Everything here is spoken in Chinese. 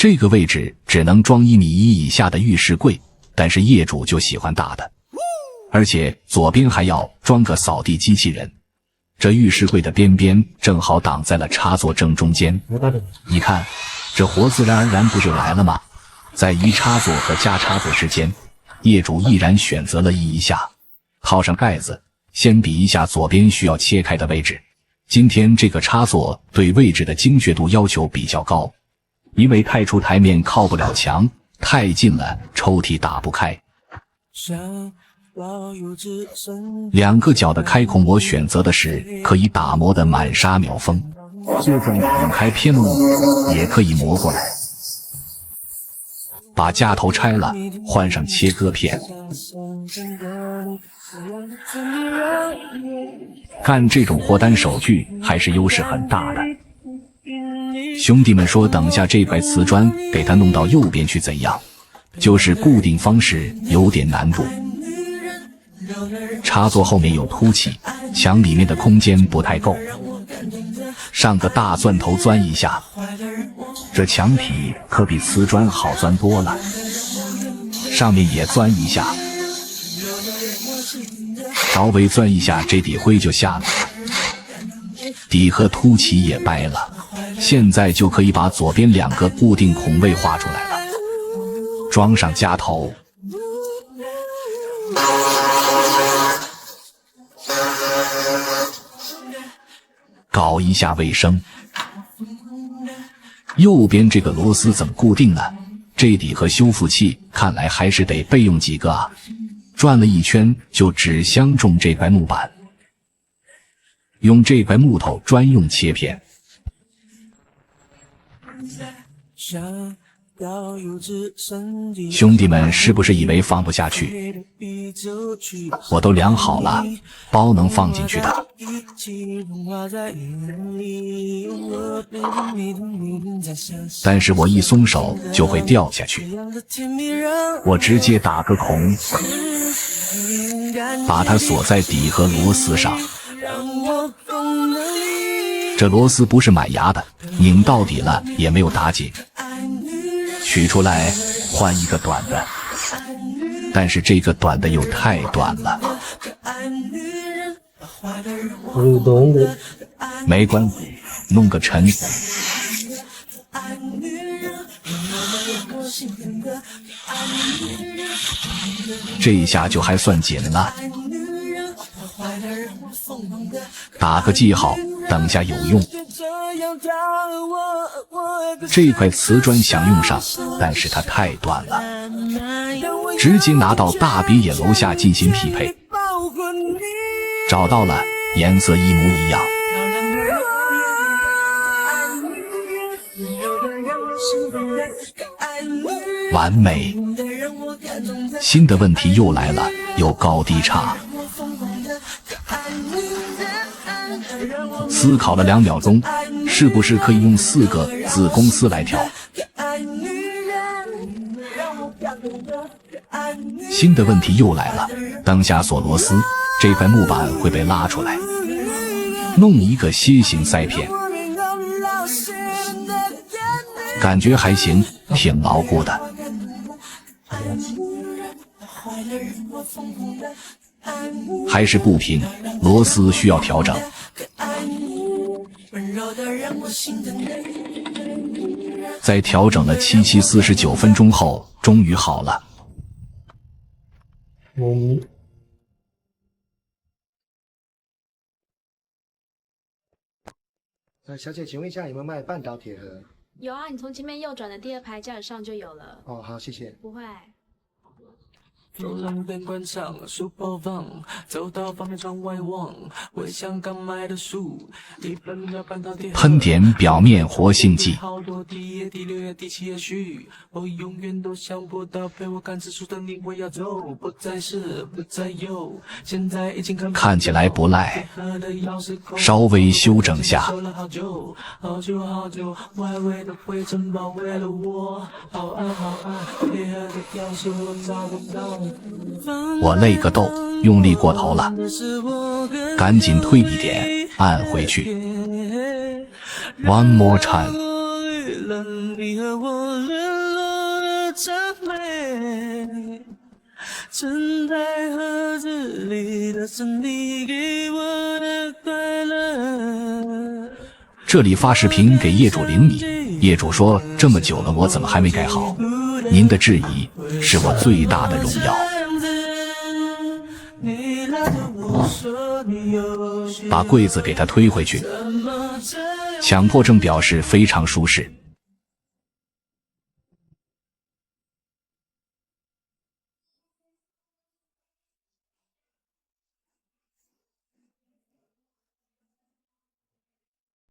这个位置只能装1.1米以下的浴室柜，但是业主就喜欢大的，而且左边还要装个扫地机器人。这浴室柜的边边正好挡在了插座正中间，你看这活自然而然不就来了吗？在移插座和加插座之间，业主毅然选择了移一下，套上盖子，先比一下左边需要切开的位置。今天这个插座对位置的精确度要求比较高，因为太出台面靠不了墙，太近了抽屉打不开。2个角的开孔我选择的是可以打磨的满砂秒锋，就算孔开偏木也可以磨过来。把夹头拆了，换上切割片。干这种活单手续还是优势很大的。兄弟们说等下这块瓷砖给它弄到右边去怎样？就是固定方式有点难度。插座后面有凸起，墙里面的空间不太够，上个大钻头钻一下。这墙体可比瓷砖好钻多了，上面也钻一下，稍微钻一下，这底灰就下了，底和凸起也掰了。现在就可以把左边2个固定孔位画出来了，装上夹头。搞一下卫生。右边这个螺丝怎么固定呢？这底和修复器看来还是得备用几个啊。转了一圈就只相中这块木板，用这块木头专用切片。兄弟们是不是以为放不下去？我都量好了，包能放进去的。但是我一松手就会掉下去，我直接打个孔，把它锁在底和螺丝上。这螺丝不是满牙的，拧到底了也没有打紧，取出来换一个短的，但是这个短的又太短了。没关系，弄个沉孔。这一下就还算紧了，打个记号，等下有用。这块瓷砖想用上，但是它太短了，直接拿到大比野楼下进行匹配。找到了，颜色一模一样。完美。新的问题又来了，有高低差。思考了2秒钟，是不是可以用4个子公司来调？新的问题又来了，当下锁螺丝，这块木板会被拉出来，弄一个楔形塞片，感觉还行，挺牢固的。还是不平，螺丝需要调整。在调整了49分钟后，终于好了。小姐，请问一下有没有卖半导铁盒？有啊，你从前面右转的第2排架子上就有了。哦，好，谢谢。不会。走廊灯关上，书包放，走到房间窗外望，回想刚买的书，一本叫半导体。喷点表面活性剂。好多第1页、第6页、第7页序，我永远都想不到陪我看字书的你，我要走，不再是，不再有，现在已经看起来不赖，稍微修整下。收了好久，好久好久，外围的灰尘包围了我，好暗好暗，配合的钥匙我找不到。我累个豆，用力过头了，赶紧退一点，按回去。One more time。你和我联络的赞美，沉在盒子里的是你给我的快乐。这里发视频给业主0米，业主说这么久了我怎么还没改好？您的质疑是我最大的荣耀。把柜子给他推回去。强迫症表示非常舒适。